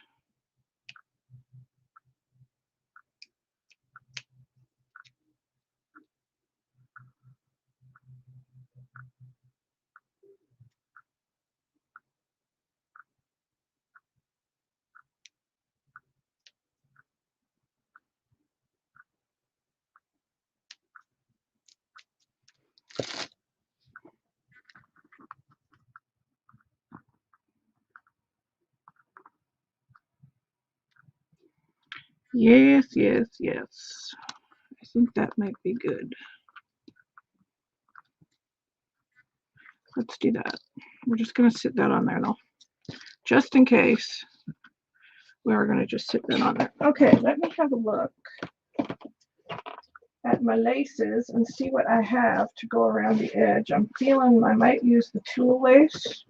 Yes, yes, yes. I think that might be good. Let's do that. We're just going to sit that on there though. Just in case. We're going to just sit that on there. Okay, let me have a look at my laces and see what I have to go around the edge. I'm feeling I might use the tulle lace.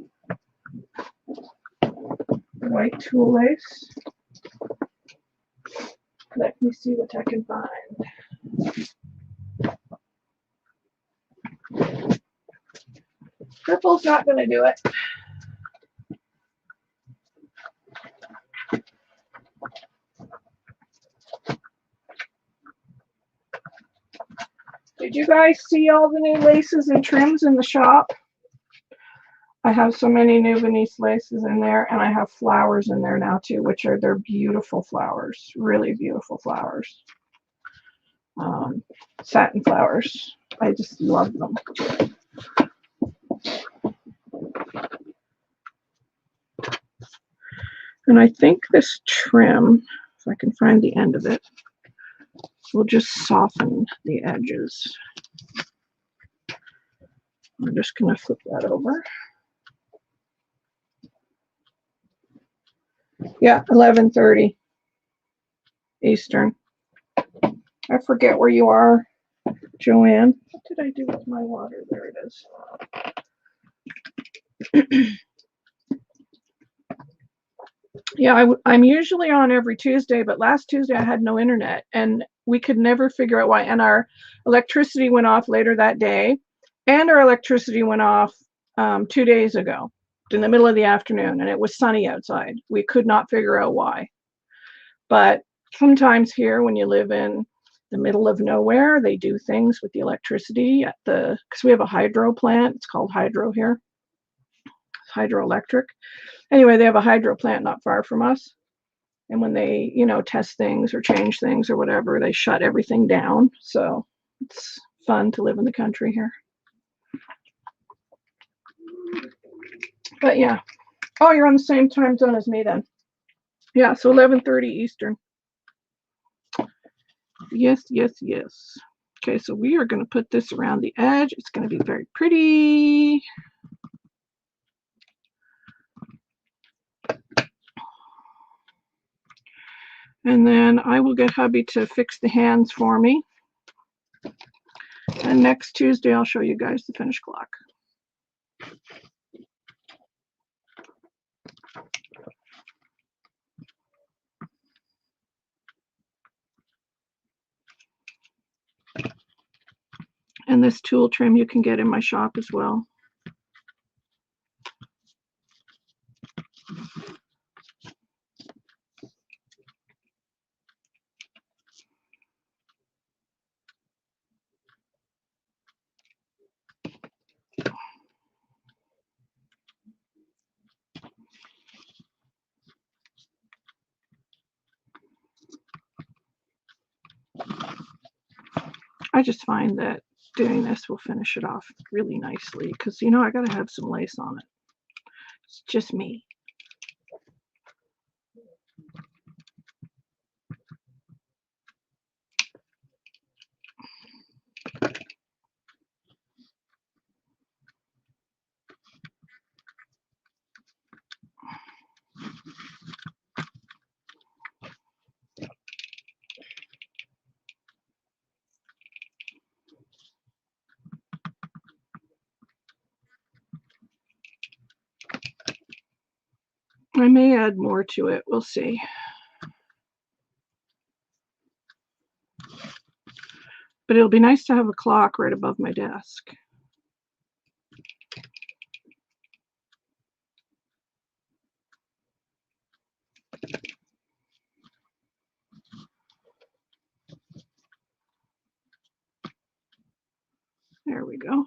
White tulle lace. Let me see what I can find. Purple's not going to do it. Did you guys see all the new laces and trims in the shop? I have so many new Venice laces in there, and I have flowers in there now too, which are their beautiful flowers, really beautiful flowers. Satin flowers. I just love them. And I think this trim, if I can find the end of it, will just soften the edges. I'm just going to flip that over. Yeah, 11:30 Eastern. I forget where you are, Joanne. What did I do with my water? There it is. Yeah, I'm usually on every Tuesday, but last Tuesday I had no internet, and we could never figure out why. And our electricity went off later that day, and our electricity went off 2 days ago in the middle of the afternoon, and it was sunny outside. We could not figure out why. But sometimes here, when you live in the middle of nowhere, they do things with the electricity at the, because we have a hydro plant. It's called hydro here. It's hydroelectric. Anyway, they have a hydro plant not far from us. And when they, test things or change things or whatever, they shut everything down. So it's fun to live in the country here. But yeah. Oh, you're on the same time zone as me then. Yeah, so 11:30 Eastern. Yes, yes, yes. Okay, so we are going to put this around the edge. It's going to be very pretty. And then I will get hubby to fix the hands for me. And next Tuesday, I'll show you guys the finished clock. And this tool trim you can get in my shop as well. I just find that doing this will finish it off really nicely because, you know, I got to have some lace on it. It's just me. I may add more to it. We'll see. But it'll be nice to have a clock right above my desk. There we go.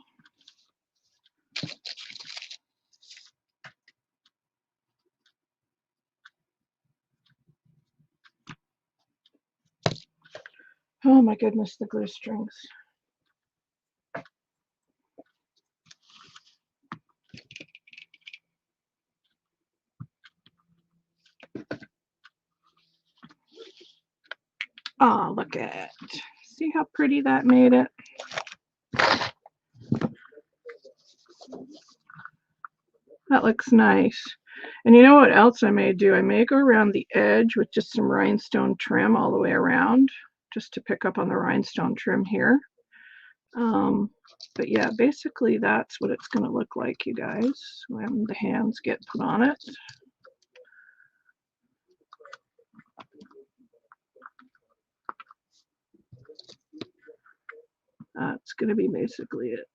Oh my goodness, the glue strings. Oh, look at it. See how pretty that made it? That looks nice. And you know what else I may do? I may go around the edge with just some rhinestone trim all the way around, just to pick up on the rhinestone trim here. But yeah, basically that's what it's going to look like, you guys, when the hands get put on it. That's going to be basically it.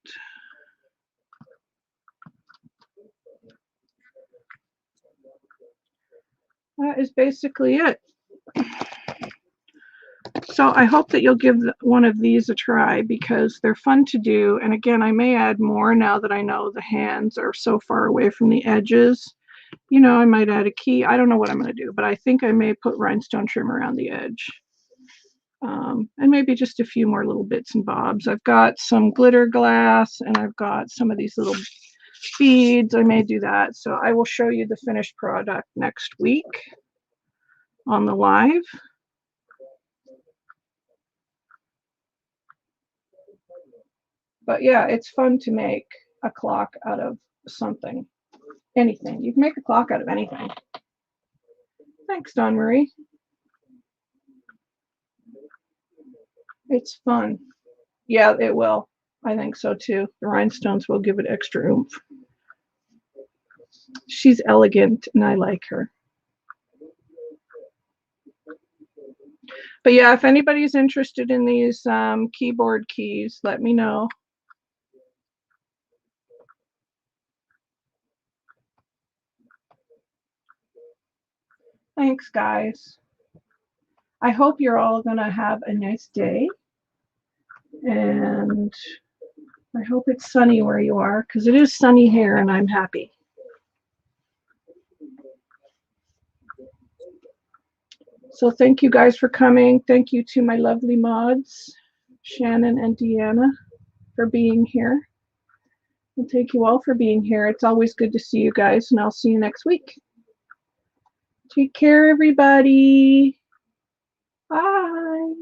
That is basically it. So I hope that you'll give one of these a try because they're fun to do. And again, I may add more now that I know the hands are so far away from the edges. You know, I might add a key. I don't know what I'm going to do, but I think I may put rhinestone trim around the edge. And maybe just a few more little bits and bobs. I've got some glitter glass and I've got some of these little beads. I may do that. So I will show you the finished product next week on the live. But yeah, it's fun to make a clock out of something, anything. You can make a clock out of anything. Thanks, Dawn Marie. It's fun. Yeah, it will. I think so too. The rhinestones will give it extra oomph. She's elegant and I like her. But yeah, if anybody's interested in these keyboard keys, let me know. Thanks, guys. I hope you're all going to have a nice day. And I hope it's sunny where you are, because it is sunny here and I'm happy. So thank you guys for coming. Thank you to my lovely mods, Shannon and Deanna, for being here. And thank you all for being here. It's always good to see you guys, and I'll see you next week. Take care, everybody. Bye.